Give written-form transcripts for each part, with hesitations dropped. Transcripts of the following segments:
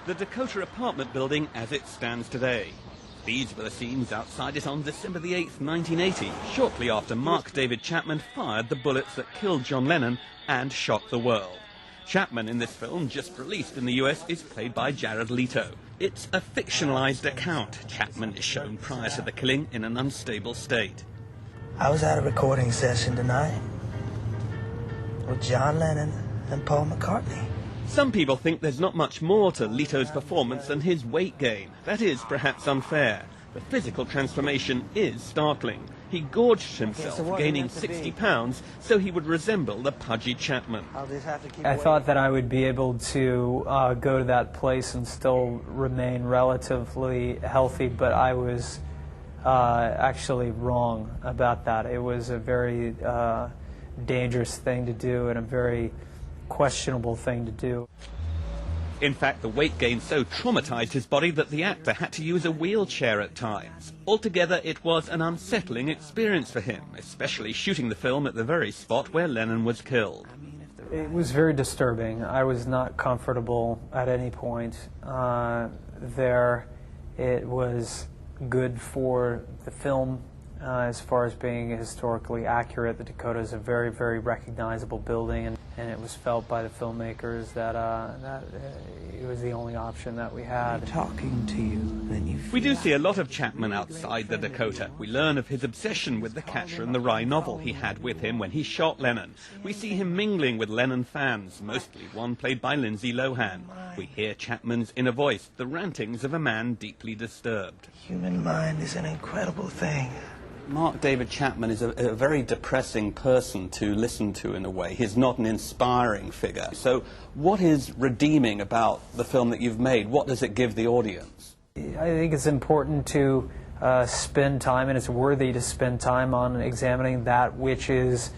the Dakota apartment building as it stands today. These were the scenes outside it on December the 8th, 1980, shortly after Mark David Chapman fired the bullets that killed John Lennon and shocked the world. Chapman in this film, just released in the US, is played by Jared Leto. It's a fictionalized account. Chapman is shown prior to the killing in an unstable state. I was at a recording session tonight with John Lennon and Paul McCartney. Some people think there's not much more to Leto's performance than his weight gain. That is perhaps unfair. The physical transformation is startling. He gorged himself, gaining 60 pounds, so he would resemble the pudgy Chapman. I thought that I would be able to go to that place and still remain relatively healthy, but I was actually wrong about that. It was a very dangerous thing to do and a very questionable thing to do. In fact, the weight gain so traumatized his body that the actor had to use a wheelchair at times. Altogether, it was an unsettling experience for him, especially shooting the film at the very spot where Lennon was killed. It was very disturbing. I was not comfortable at any point there. It was good for the film as far as being historically accurate. The Dakota is a very, very recognizable building, and it was felt by the filmmakers that it was the only option that we had. Talking to you, then you We do see a lot of Chapman outside the Dakota. We learn of his obsession with the Catcher in the Rye novel he had with him when he shot Lennon. We see him mingling with Lennon fans, mostly one played by Lindsay Lohan. We hear Chapman's inner voice, the rantings of a man deeply disturbed. The human mind is an incredible thing. Mark David Chapman is a very depressing person to listen to in a way. He's not an inspiring figure. So what is redeeming about the film that you've made? What does it give the audience? I think it's important to spend time, and it's worthy to spend time on examining that which is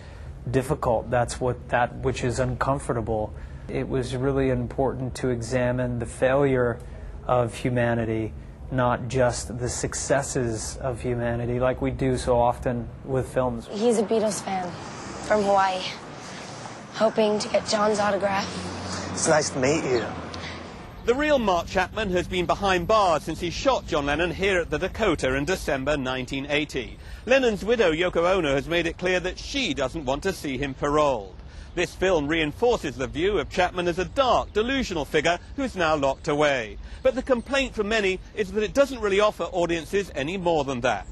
difficult, that which is uncomfortable. It was really important to examine the failure of humanity, not just the successes of humanity like we do so often with films. He's a Beatles fan from Hawaii, hoping to get John's autograph. It's nice to meet you. The real Mark Chapman has been behind bars since he shot John Lennon here at the Dakota in December 1980. Lennon's widow, Yoko Ono, has made it clear that she doesn't want to see him paroled. This film reinforces the view of Chapman as a dark, delusional figure who is now locked away. But the complaint from many is that it doesn't really offer audiences any more than that.